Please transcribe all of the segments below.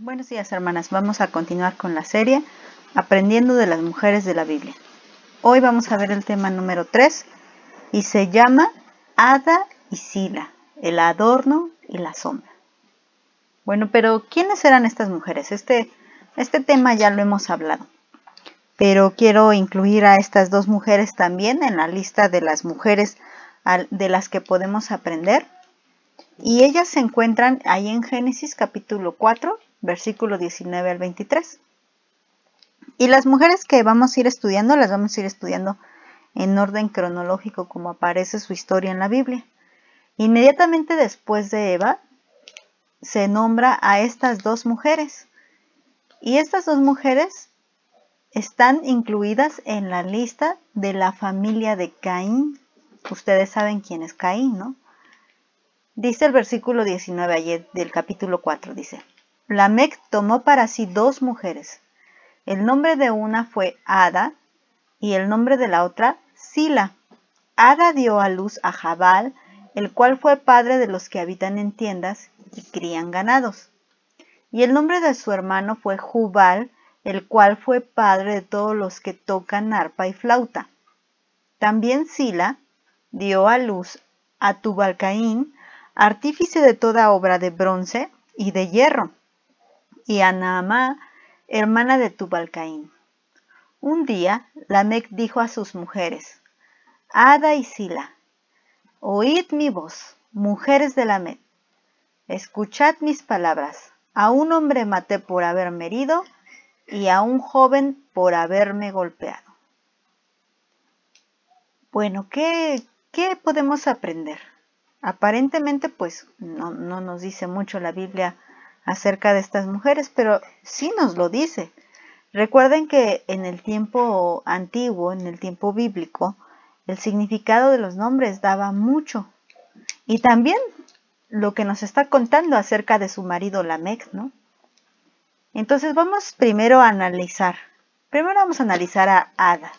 Buenos días, hermanas. Vamos a continuar con la serie Aprendiendo de las mujeres de la Biblia. Hoy vamos a ver el tema número 3 y se llama Ada y Sila, el adorno y la sombra. Bueno, pero ¿quiénes eran estas mujeres? Este tema ya lo hemos hablado, pero quiero incluir a estas dos mujeres también en la lista de las mujeres de las que podemos aprender. Y ellas se encuentran ahí en Génesis capítulo 4, versículo 19 al 23. Y las mujeres que vamos a ir estudiando, las vamos a ir estudiando en orden cronológico como aparece su historia en la Biblia. Inmediatamente después de Eva, se nombra a estas dos mujeres. Y estas dos mujeres están incluidas en la lista de la familia de Caín. Ustedes saben quién es Caín, ¿no? Dice el versículo 19 ayer del capítulo 4, dice: Lamec tomó para sí dos mujeres. El nombre de una fue Ada y el nombre de la otra Sila. Ada dio a luz a Jabal, el cual fue padre de los que habitan en tiendas y crían ganados. Y el nombre de su hermano fue Jubal, el cual fue padre de todos los que tocan arpa y flauta. También Sila dio a luz a Tubal-Caín, artífice de toda obra de bronce y de hierro, y a Naamá, hermana de Tubal-Caín. Un día, Lamec dijo a sus mujeres: Ada y Sila, oíd mi voz, mujeres de Lamec, escuchad mis palabras. A un hombre maté por haberme herido, y a un joven por haberme golpeado. Bueno, ¿qué podemos aprender? Aparentemente, pues, no nos dice mucho la Biblia acerca de estas mujeres, pero sí nos lo dice. Recuerden que en el tiempo antiguo, en el tiempo bíblico, el significado de los nombres daba mucho. Y también lo que nos está contando acerca de su marido Lamec, ¿no? Entonces vamos primero a analizar. Primero vamos a analizar a Ada.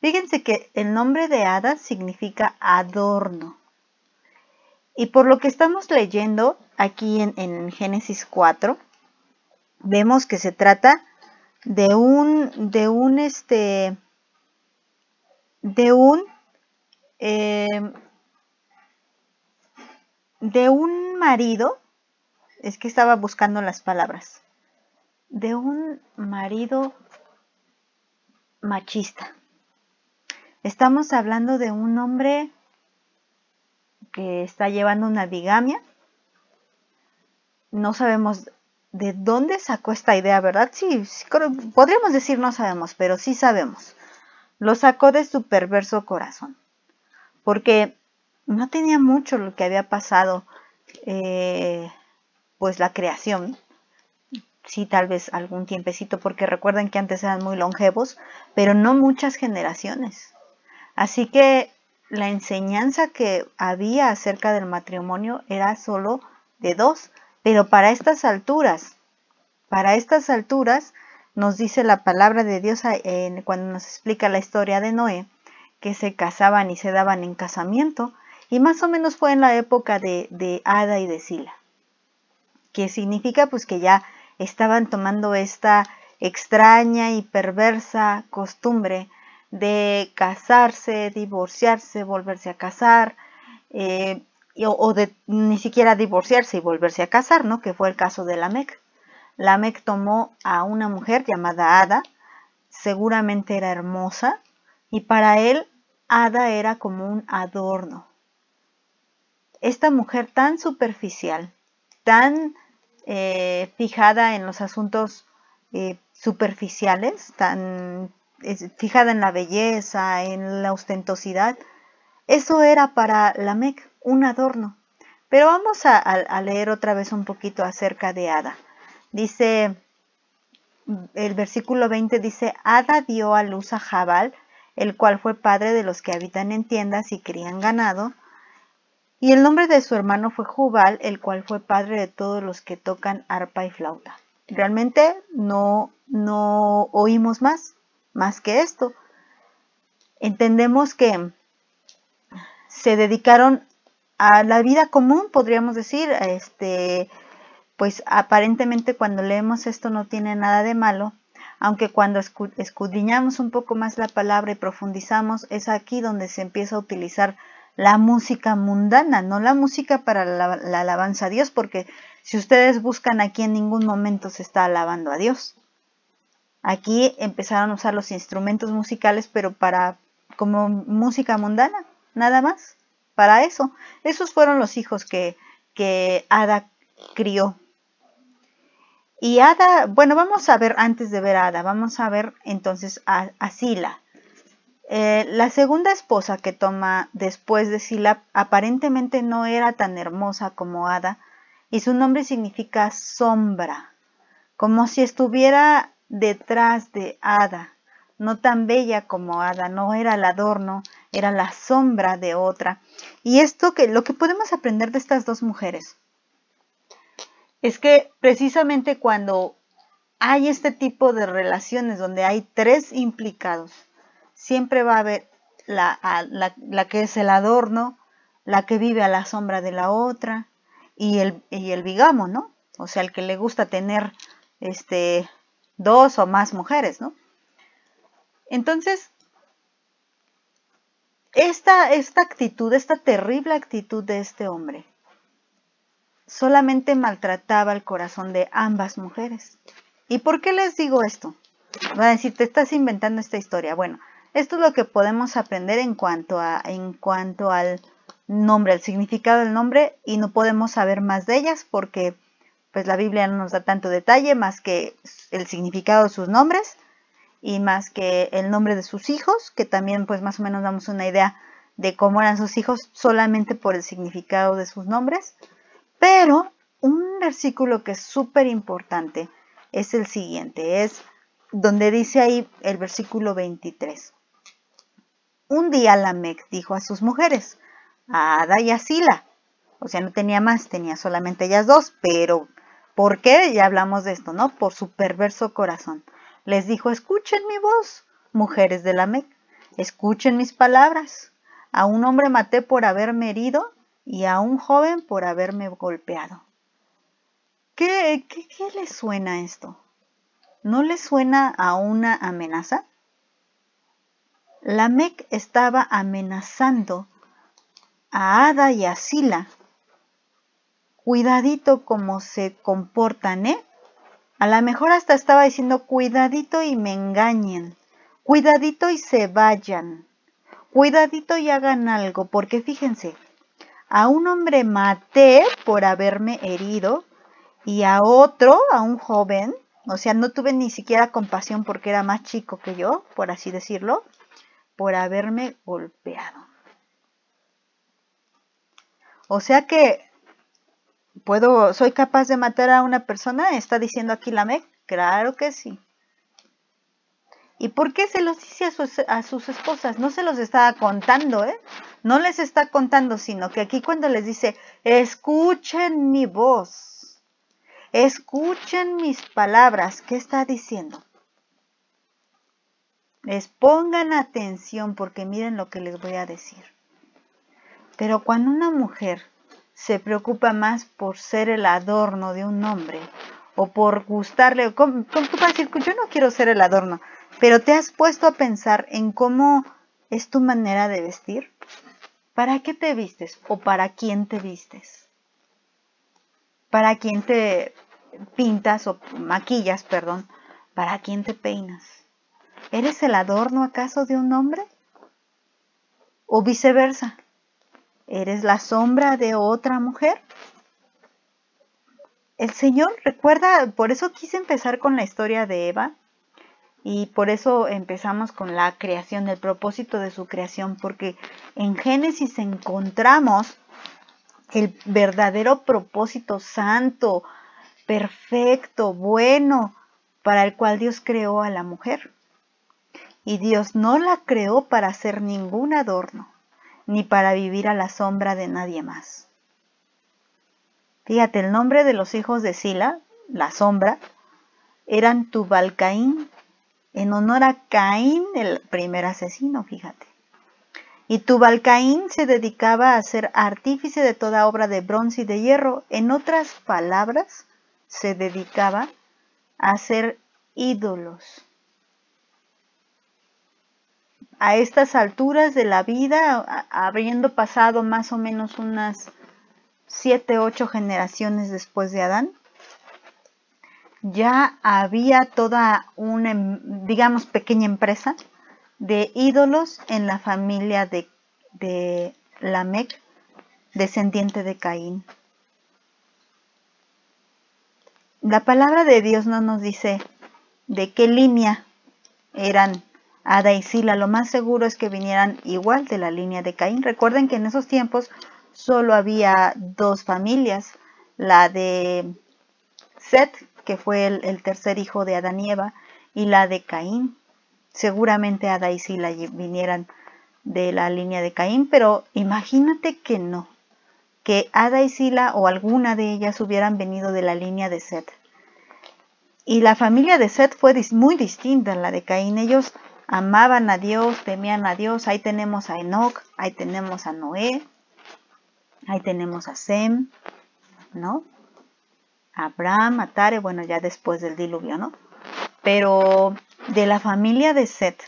Fíjense que el nombre de Ada significa adorno. Y por lo que estamos leyendo aquí en Génesis 4, vemos que se trata de un marido, es que estaba buscando las palabras, de un marido machista. Estamos hablando de un hombre que está llevando una bigamia. No sabemos de dónde sacó esta idea, ¿verdad? Sí, podríamos decir no sabemos, pero sí sabemos. Lo sacó de su perverso corazón, porque no tenía mucho lo que había pasado, pues la creación. Sí, tal vez algún tiempecito, porque recuerden que antes eran muy longevos, pero no muchas generaciones. Así que la enseñanza que había acerca del matrimonio era solo de dos, pero para estas alturas nos dice la palabra de Dios cuando nos explica la historia de Noé, que se casaban y se daban en casamiento, y más o menos fue en la época de Ada y de Sila, que significa pues que ya estaban tomando esta extraña y perversa costumbre de casarse, divorciarse, volverse a casar, o de ni siquiera divorciarse y volverse a casar, ¿no? Que fue el caso de Lamec. Lamec tomó a una mujer llamada Ada, seguramente era hermosa, y para él Ada era como un adorno. Esta mujer tan superficial, tan fijada en los asuntos superficiales, tan fijada en la belleza, en la ostentosidad, eso era para Lamec un adorno. Pero vamos a leer otra vez un poquito acerca de Ada. Dice, el versículo 20 dice: Ada dio a luz a Jabal, el cual fue padre de los que habitan en tiendas y crían ganado. Y el nombre de su hermano fue Jubal, el cual fue padre de todos los que tocan arpa y flauta. Realmente no oímos más que esto. Entendemos que se dedicaron a la vida común, podríamos decir, pues aparentemente cuando leemos esto no tiene nada de malo, aunque cuando escudriñamos un poco más la palabra y profundizamos, es aquí donde se empieza a utilizar la música mundana, no la música para la alabanza a Dios, porque si ustedes buscan aquí en ningún momento se está alabando a Dios. Aquí empezaron a usar los instrumentos musicales, pero como música mundana, nada más, para eso. Esos fueron los hijos que Ada crió. Y Ada, bueno, vamos a ver, antes de ver a Ada, vamos a ver entonces a Zila. La segunda esposa que toma después de Zila aparentemente no era tan hermosa como Ada, y su nombre significa sombra, como si estuviera detrás de Ada, no tan bella como Ada, no era el adorno, era la sombra de otra. Y lo que podemos aprender de estas dos mujeres es que precisamente cuando hay este tipo de relaciones donde hay tres implicados, siempre va a haber la que es el adorno, la que vive a la sombra de la otra y el bigamo, ¿no? O sea, el que le gusta tener dos o más mujeres, ¿no? Entonces, esta actitud, esta terrible actitud de este hombre, solamente maltrataba el corazón de ambas mujeres. ¿Y por qué les digo esto? Van a decir, te estás inventando esta historia. Bueno, esto es lo que podemos aprender en cuanto al nombre, el significado del nombre, y no podemos saber más de ellas porque pues la Biblia no nos da tanto detalle más que el significado de sus nombres y más que el nombre de sus hijos, que también pues más o menos damos una idea de cómo eran sus hijos solamente por el significado de sus nombres. Pero un versículo que es súper importante es el siguiente, es donde dice ahí el versículo 23. Un día Lamec dijo a sus mujeres, a Ada y a Zila, o sea, no tenía más, tenía solamente ellas dos, pero ¿por qué? Ya hablamos de esto, ¿no? Por su perverso corazón. Les dijo, escuchen mi voz, mujeres de Lamec, escuchen mis palabras. A un hombre maté por haberme herido y a un joven por haberme golpeado. ¿Qué les suena esto? ¿No les suena a una amenaza? Lamec estaba amenazando a Ada y a Zila. Cuidadito cómo se comportan, ¿eh? A lo mejor hasta estaba diciendo, cuidadito y me engañen. Cuidadito y se vayan. Cuidadito y hagan algo, porque fíjense, a un hombre maté por haberme herido y a otro, a un joven, o sea, no tuve ni siquiera compasión porque era más chico que yo, por así decirlo, por haberme golpeado. O sea que soy capaz de matar a una persona, está diciendo aquí Lamec, claro que sí. ¿Y por qué se los dice a sus esposas? No se los está contando, ¿eh? No les está contando, sino que aquí cuando les dice, escuchen mi voz, escuchen mis palabras, ¿qué está diciendo? Les pongan atención porque miren lo que les voy a decir. Pero cuando una mujer se preocupa más por ser el adorno de un hombre o por gustarle, ¿cómo tú vas a decir? Yo no quiero ser el adorno, pero ¿te has puesto a pensar en cómo es tu manera de vestir? ¿Para qué te vistes o para quién te vistes? ¿Para quién te pintas o maquillas, perdón? ¿Para quién te peinas? ¿Eres el adorno acaso de un hombre? ¿O viceversa? ¿Eres la sombra de otra mujer? El Señor, recuerda, por eso quise empezar con la historia de Eva y por eso empezamos con la creación, el propósito de su creación, porque en Génesis encontramos el verdadero propósito santo, perfecto, bueno, para el cual Dios creó a la mujer. Y Dios no la creó para hacer ningún adorno, ni para vivir a la sombra de nadie más. Fíjate, el nombre de los hijos de Zila, la sombra, eran Tubal-Caín, en honor a Caín, el primer asesino, fíjate. Y Tubal-Caín se dedicaba a ser artífice de toda obra de bronce y de hierro. En otras palabras, se dedicaba a hacer ídolos. A estas alturas de la vida, habiendo pasado más o menos unas 7, 8 generaciones después de Adán, ya había toda una, digamos, pequeña empresa de ídolos en la familia de Lamec, descendiente de Caín. La palabra de Dios no nos dice de qué línea eran Ada y Sila. Lo más seguro es que vinieran igual de la línea de Caín. Recuerden que en esos tiempos solo había 2 familias, la de Set, que fue el tercer hijo de Adán y Eva, y la de Caín. Seguramente Ada y Sila vinieran de la línea de Caín, pero imagínate que no, que Ada y Sila o alguna de ellas hubieran venido de la línea de Set. Y la familia de Set fue muy distinta a la de Caín. Ellos amaban a Dios, temían a Dios. Ahí tenemos a Enoc, ahí tenemos a Noé, ahí tenemos a Sem, ¿no? Abraham, a Tare, bueno, ya después del diluvio, ¿no? Pero de la familia de Set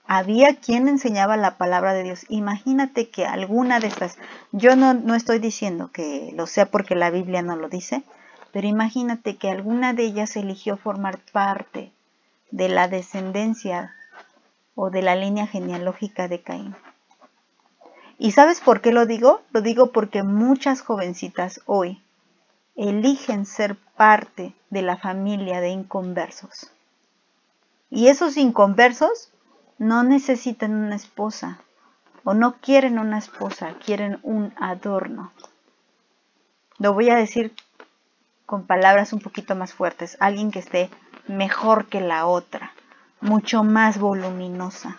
había quien enseñaba la palabra de Dios. Imagínate que alguna de estas, yo no estoy diciendo que lo sea porque la Biblia no lo dice, pero imagínate que alguna de ellas eligió formar parte de la descendencia o de la línea genealógica de Caín. ¿Y sabes por qué lo digo? Lo digo porque muchas jovencitas hoy eligen ser parte de la familia de inconversos. Y esos inconversos no necesitan una esposa o no quieren una esposa, quieren un adorno. Lo voy a decir con palabras un poquito más fuertes. Alguien que esté mejor que la otra, mucho más voluminosa,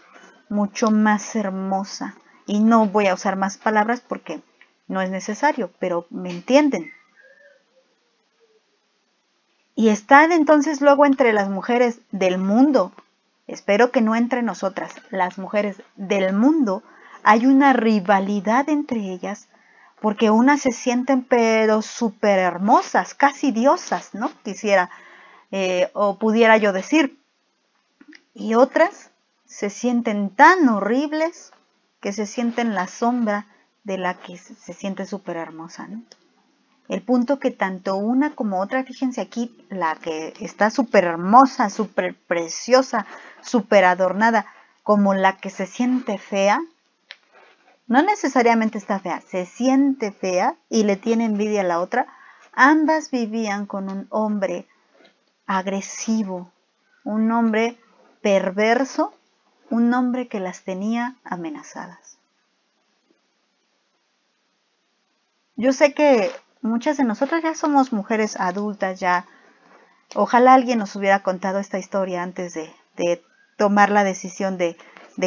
mucho más hermosa. Y no voy a usar más palabras porque no es necesario, pero me entienden. Y están entonces luego entre las mujeres del mundo, espero que no entre nosotras, las mujeres del mundo, hay una rivalidad entre ellas, porque unas se sienten pero súper hermosas, casi diosas, ¿no? Quisiera o pudiera yo decir. Y otras se sienten tan horribles que se sienten la sombra de la que se siente súper hermosa, ¿no? El punto que tanto una como otra, fíjense aquí, la que está súper hermosa, súper preciosa, súper adornada, como la que se siente fea, no necesariamente está fea, se siente fea y le tiene envidia a la otra, ambas vivían con un hombre agresivo, un hombre perverso, un hombre que las tenía amenazadas. Yo sé que muchas de nosotras ya somos mujeres adultas, ya. Ojalá alguien nos hubiera contado esta historia antes de tomar la decisión de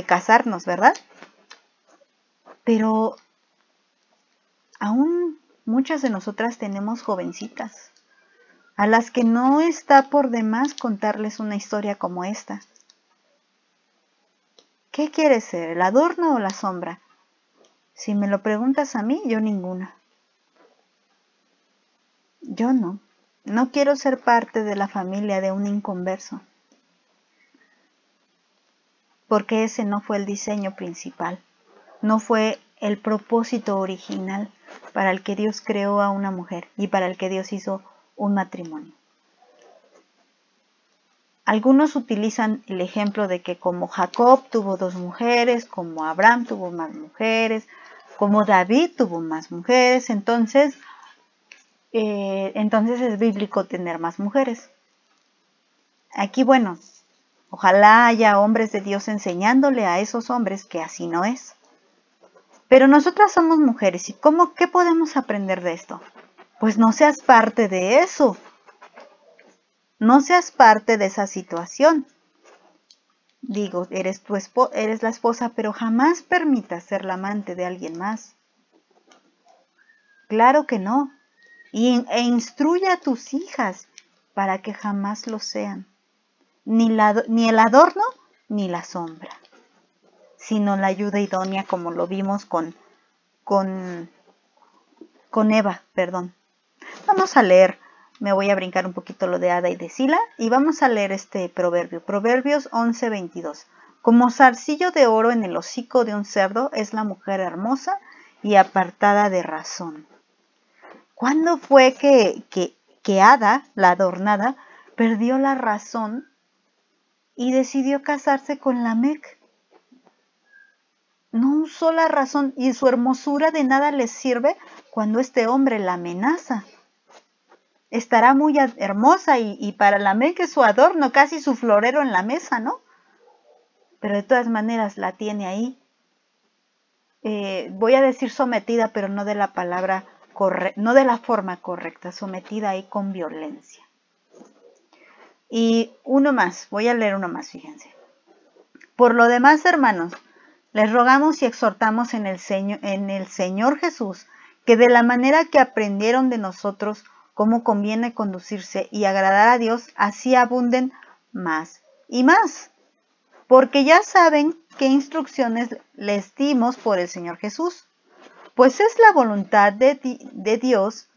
casarnos, ¿verdad? Pero aún muchas de nosotras tenemos jovencitas a las que no está por demás contarles una historia como esta. ¿Qué quieres ser, el adorno o la sombra? Si me lo preguntas a mí, yo ninguna. Yo no quiero ser parte de la familia de un inconverso, porque ese no fue el diseño principal, no fue el propósito original para el que Dios creó a una mujer y para el que Dios hizo un matrimonio. Algunos utilizan el ejemplo de que como Jacob tuvo 2 mujeres, como Abraham tuvo más mujeres, como David tuvo más mujeres, entonces es bíblico tener más mujeres. Aquí, bueno, ojalá haya hombres de Dios enseñándole a esos hombres que así no es. Pero nosotras somos mujeres, ¿y qué podemos aprender de esto? Pues no seas parte de eso. No seas parte de esa situación. Digo, eres la esposa, pero jamás permitas ser la amante de alguien más. Claro que no. E instruye a tus hijas para que jamás lo sean. Ni el adorno ni la sombra, sino la ayuda idónea, como lo vimos con Eva, perdón. Vamos a leer me voy a brincar un poquito lo de Ada y de Sila y vamos a leer este proverbio. Proverbios 11:22. Como zarcillo de oro en el hocico de un cerdo es la mujer hermosa y apartada de razón. ¿Cuándo fue que Ada, la adornada, perdió la razón y decidió casarse con Lamec? No usó la razón y su hermosura de nada le sirve cuando este hombre la amenaza. Estará muy hermosa y para Lamec es su adorno, casi su florero en la mesa, ¿no? Pero de todas maneras la tiene ahí. Voy a decir sometida, pero no de la palabra no de la forma correcta, sometida ahí con violencia. Y uno más, voy a leer uno más, fíjense. Por lo demás, hermanos, les rogamos y exhortamos en el Señor Jesús, que de la manera que aprendieron de nosotros cómo conviene conducirse y agradar a Dios, así abunden más y más. Porque ya saben qué instrucciones les dimos por el Señor Jesús. Pues es la voluntad de Dios,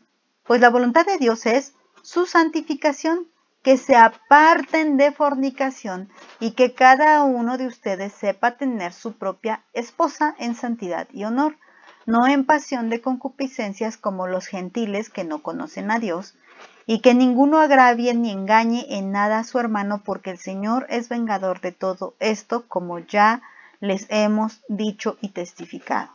pues la voluntad de Dios es su santificación, que se aparten de fornicación y que cada uno de ustedes sepa tener su propia esposa en santidad y honor, no en pasión de concupiscencias como los gentiles que no conocen a Dios, y que ninguno agravie ni engañe en nada a su hermano, porque el Señor es vengador de todo esto, como ya les hemos dicho y testificado.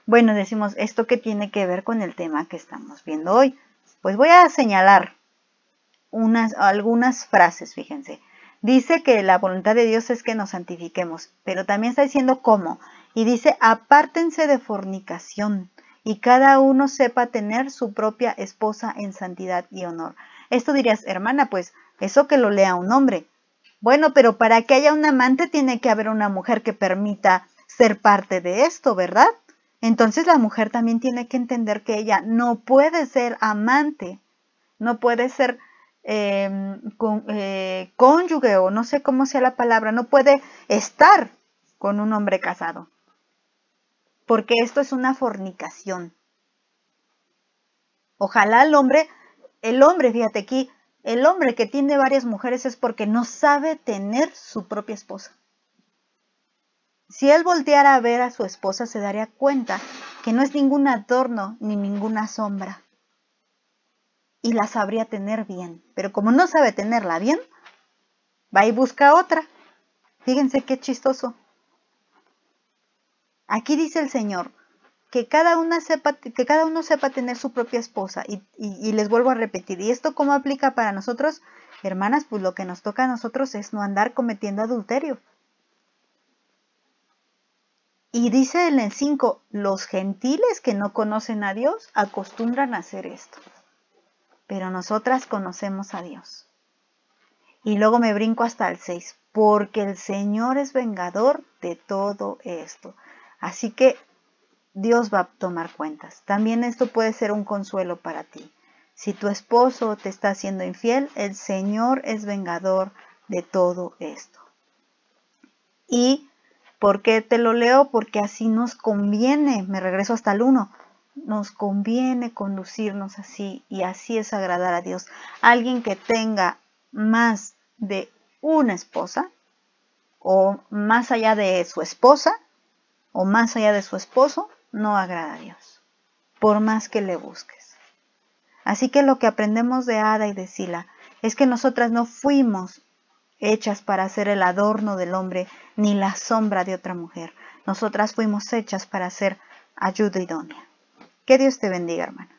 Bueno, decimos, ¿esto qué tiene que ver con el tema que estamos viendo hoy? Pues voy a señalar algunas frases, fíjense. Dice que la voluntad de Dios es que nos santifiquemos, pero también está diciendo cómo. Y dice, apártense de fornicación y cada uno sepa tener su propia esposa en santidad y honor. Esto dirías, hermana, pues eso que lo lea un hombre. Bueno, pero para que haya un amante tiene que haber una mujer que permita ser parte de esto, ¿verdad? Entonces la mujer también tiene que entender que ella no puede ser amante, no puede ser cónyuge, o no sé cómo sea la palabra, no puede estar con un hombre casado, porque esto es una fornicación. Ojalá el hombre, fíjate aquí, el hombre que tiene varias mujeres es porque no sabe tener su propia esposa. Si él volteara a ver a su esposa, se daría cuenta que no es ningún adorno ni ninguna sombra. Y la sabría tener bien. Pero como no sabe tenerla bien, va y busca otra. Fíjense qué chistoso. Aquí dice el Señor que cada uno sepa tener su propia esposa. Y les vuelvo a repetir. ¿Y esto cómo aplica para nosotros? Hermanas, pues lo que nos toca a nosotros es no andar cometiendo adulterio. Y dice en el 5, los gentiles que no conocen a Dios acostumbran a hacer esto. Pero nosotras conocemos a Dios. Y luego me brinco hasta el 6, porque el Señor es vengador de todo esto. Así que Dios va a tomar cuentas. También esto puede ser un consuelo para ti. Si tu esposo te está haciendo infiel, el Señor es vengador de todo esto. Y ¿por qué te lo leo? Porque así nos conviene, me regreso hasta el 1, nos conviene conducirnos así y así es agradar a Dios. Alguien que tenga más de una esposa o más allá de su esposa o más allá de su esposo, no agrada a Dios, por más que le busques. Así que lo que aprendemos de Ada y de Sila es que nosotras no fuimos hechas para ser el adorno del hombre ni la sombra de otra mujer. Nosotras fuimos hechas para ser ayuda idónea. Que Dios te bendiga, hermana.